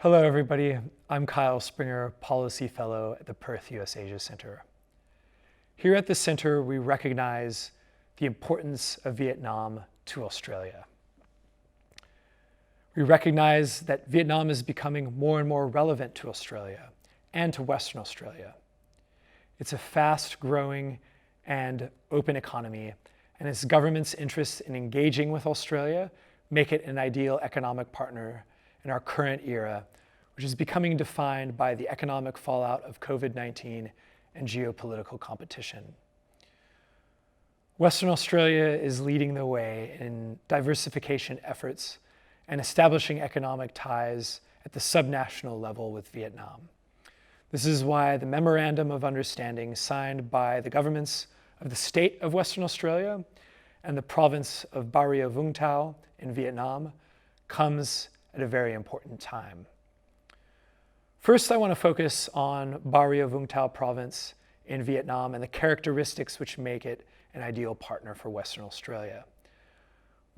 Hello, everybody. I'm Kyle Springer, Policy Fellow at the Perth USAsia Centre. Here at the Centre, we recognize the importance of Vietnam to Australia. We recognize that Vietnam is becoming more and more relevant to Australia and to Western Australia. It's a fast-growing and open economy, and its government's interest in engaging with Australia make it an ideal economic partner in our current era, which is becoming defined by the economic fallout of COVID-19 and geopolitical competition. Western Australia is leading the way in diversification efforts and establishing economic ties at the subnational level with Vietnam. This is why the Memorandum of Understanding signed by the governments of the state of Western Australia and the province of Ba Ria-Vung Tau in Vietnam comes at a very important time. First, I want to focus on Ba Ria-Vung Tau province in Vietnam and the characteristics which make it an ideal partner for Western Australia.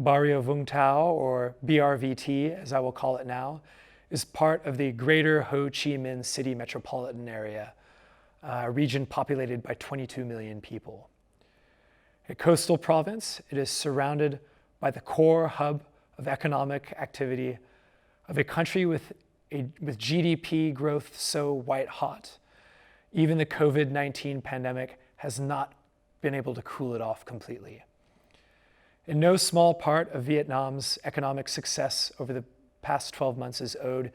Ba Ria-Vung Tau, or BRVT as I will call it now, is part of the Greater Ho Chi Minh City metropolitan area, a region populated by 22 million people. A coastal province, it is surrounded by the core hub of economic activity of a country with GDP growth so white hot. Even the COVID-19 pandemic has not been able to cool it off completely. In no small part of Vietnam's economic success over the past 12 months is owed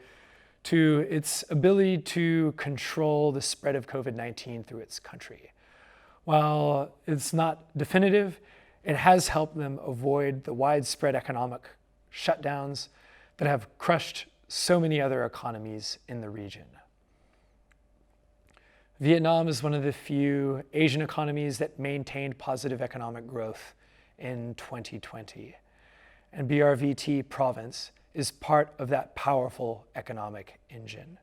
to its ability to control the spread of COVID-19 through its country. While it's not definitive, it has helped them avoid the widespread economic shutdowns that have crushed so many other economies in the region. Vietnam is one of the few Asian economies that maintained positive economic growth in 2020, and BRVT province is part of that powerful economic engine.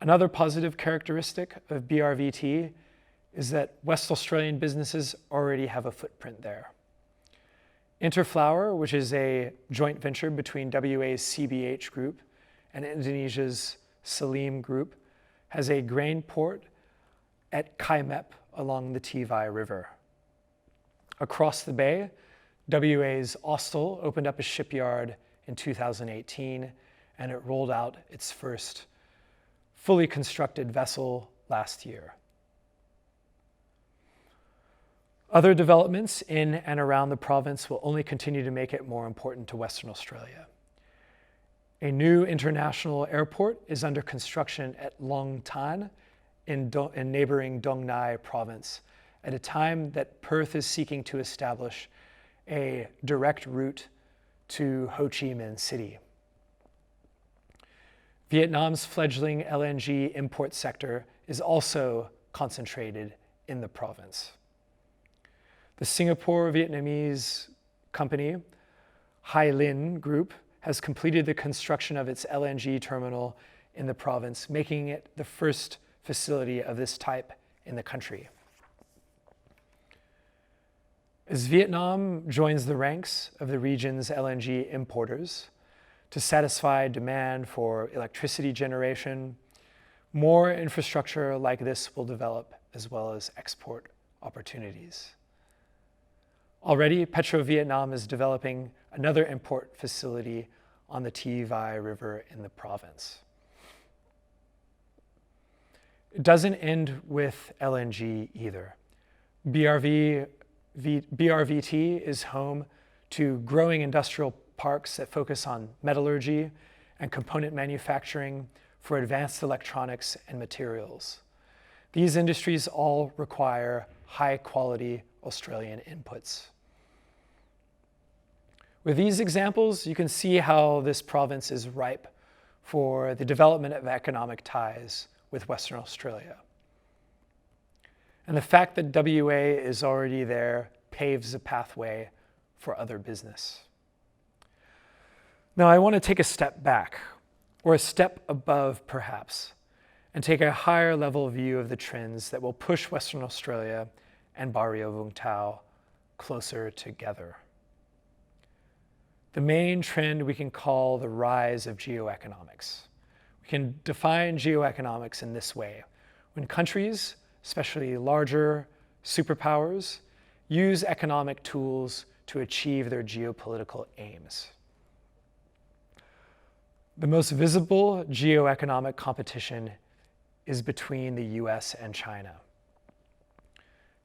Another positive characteristic of BRVT is that West Australian businesses already have a footprint there. Interflower, which is a joint venture between WA's CBH Group and Indonesia's Salim Group, has a grain port at Kai Mep along the Tivai River. Across the bay, WA's Austell opened up a shipyard in 2018, and it rolled out its first fully constructed vessel last year. Other developments in and around the province will only continue to make it more important to Western Australia. A new international airport is under construction at Long Tan in neighboring Dong Nai province at a time that Perth is seeking to establish a direct route to Ho Chi Minh City. Vietnam's fledgling LNG import sector is also concentrated in the province. The Singapore-Vietnamese company, Hai Linh Group, has completed the construction of its LNG terminal in the province, making it the first facility of this type in the country. As Vietnam joins the ranks of the region's LNG importers to satisfy demand for electricity generation, more infrastructure like this will develop, as well as export opportunities. Already, Petro-Vietnam is developing another import facility on the Tivai River in the province. It doesn't end with LNG either. BRVT is home to growing industrial parks that focus on metallurgy and component manufacturing for advanced electronics and materials. These industries all require high-quality Australian inputs. With these examples, you can see how this province is ripe for the development of economic ties with Western Australia. And the fact that WA is already there paves a pathway for other business. Now, I want to take a step back, or a step above perhaps, and take a higher level view of the trends that will push Western Australia and Ba Ria-Vung Tau closer together. the main trend we can call the rise of geoeconomics. We can define geoeconomics in this way. When countries, especially larger superpowers, use economic tools to achieve their geopolitical aims. The most visible geoeconomic competition is between the US and China.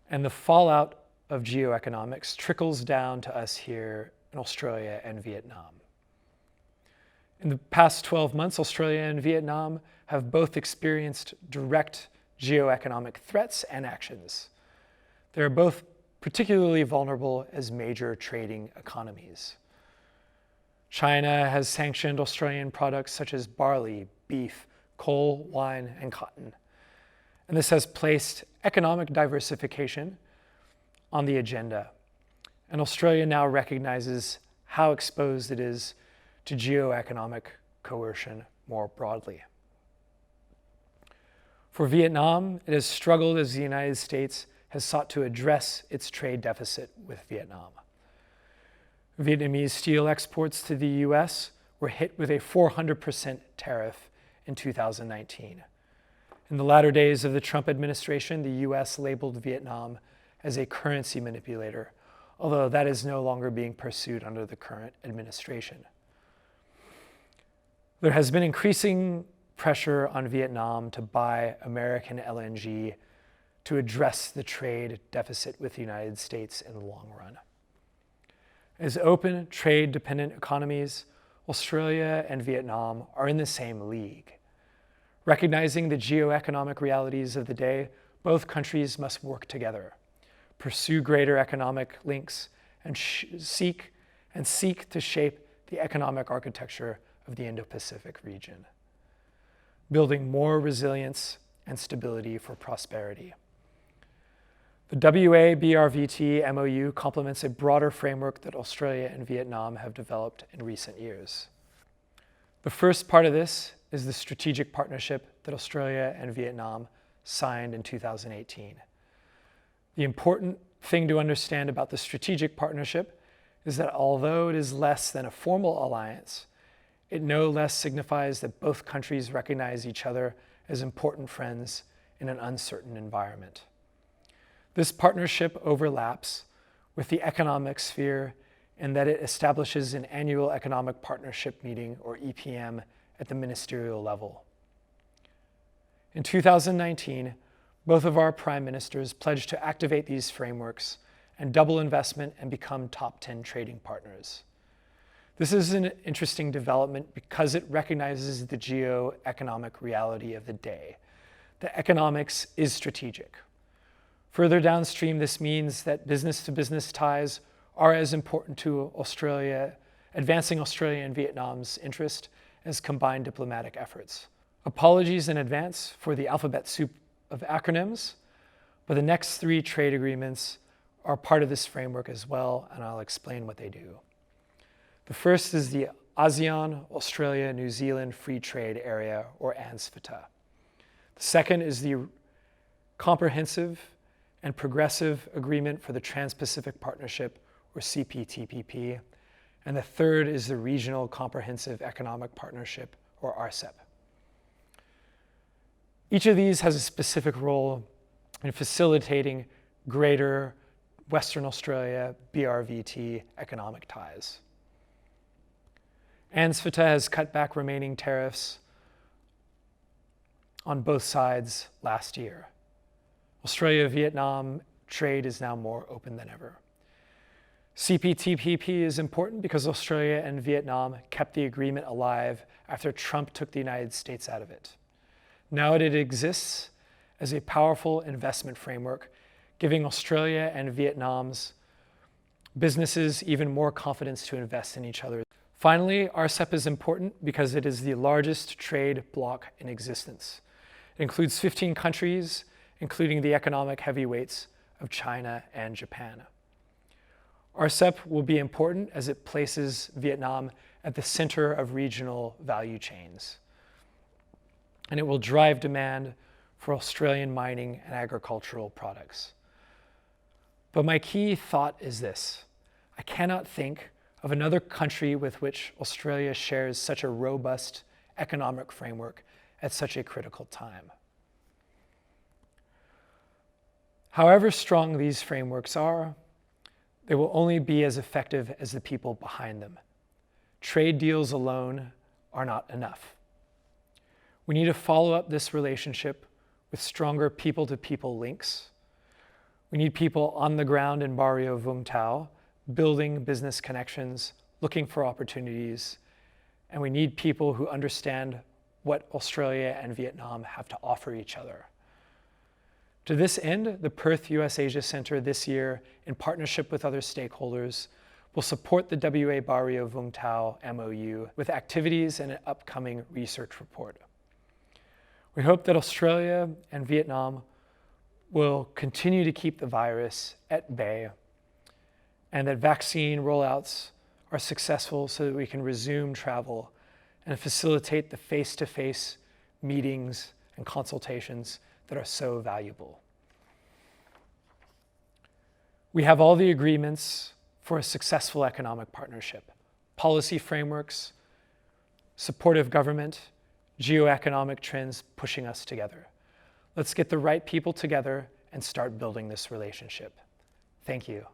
And the fallout of geoeconomics trickles down to us here in Australia and Vietnam. In the past 12 months, Australia and Vietnam have both experienced direct geoeconomic threats and actions. They are both particularly vulnerable as major trading economies. China has sanctioned Australian products such as barley, beef, coal, wine, and cotton. And this has placed economic diversification on the agenda. And Australia now recognizes how exposed it is to geoeconomic coercion more broadly. For Vietnam, it has struggled as the United States has sought to address its trade deficit with Vietnam. Vietnamese steel exports to the US were hit with a 400% tariff in 2019. In the latter days of the Trump administration, the US labeled Vietnam as a currency manipulator, although that is no longer being pursued under the current administration. There has been increasing pressure on Vietnam to buy American LNG to address the trade deficit with the United States in the long run. As open, trade-dependent economies, Australia and Vietnam are in the same league. Recognizing the geoeconomic realities of the day, both countries must work together, pursue greater economic links, and seek to shape the economic architecture of the Indo-Pacific region, building more resilience and stability for prosperity. The WA-BRVT MOU complements a broader framework that Australia and Vietnam have developed in recent years. The first part of this is the strategic partnership that Australia and Vietnam signed in 2018. The important thing to understand about the strategic partnership is that although it is less than a formal alliance, it no less signifies that both countries recognize each other as important friends in an uncertain environment. This partnership overlaps with the economic sphere in that it establishes an annual economic partnership meeting, or EPM, at the ministerial level. In 2019, both of our prime ministers pledged to activate these frameworks and double investment and become top 10 trading partners. This is an interesting development because it recognizes the geo-economic reality of the day. The economics is strategic. Further downstream, this means that business-to-business ties are as important to Australia, advancing Australia and Vietnam's interest as combined diplomatic efforts. Apologies in advance for the alphabet soup of acronyms, but the next three trade agreements are part of this framework as well, and I'll explain what they do. The first is the ASEAN, Australia, New Zealand Free Trade Area, or ANZFTA. The second is the Comprehensive and Progressive Agreement for the Trans-Pacific Partnership, or CPTPP. And the third is the Regional Comprehensive Economic Partnership, or RCEP. Each of these has a specific role in facilitating greater Western Australia BRVT economic ties. ANZFTA has cut back remaining tariffs on both sides last year. Australia-Vietnam trade is now more open than ever. CPTPP is important because Australia and Vietnam kept the agreement alive after Trump took the United States out of it. Now it exists as a powerful investment framework, giving Australia and Vietnam's businesses even more confidence to invest in each other. Finally, RCEP is important because it is the largest trade bloc in existence. It includes 15 countries, including the economic heavyweights of China and Japan. RCEP will be important as it places Vietnam at the center of regional value chains. And it will drive demand for Australian mining and agricultural products. But my key thought is this: I cannot think of another country with which Australia shares such a robust economic framework at such a critical time. However strong these frameworks are, they will only be as effective as the people behind them. Trade deals alone are not enough. We need to follow up this relationship with stronger people-to-people links. We need people on the ground in Ba Ria-Vung Tau, building business connections, looking for opportunities, and we need people who understand what Australia and Vietnam have to offer each other. To this end, the Perth USAsia Centre this year, in partnership with other stakeholders, will support the WA Ba Ria-Vung Tau MOU with activities and an upcoming research report. We hope that Australia and Vietnam will continue to keep the virus at bay and that vaccine rollouts are successful so that we can resume travel and facilitate the face-to-face meetings and consultations that are so valuable. We have all the agreements for a successful economic partnership: policy frameworks, supportive government, geoeconomic trends pushing us together. Let's get the right people together and start building this relationship. Thank you.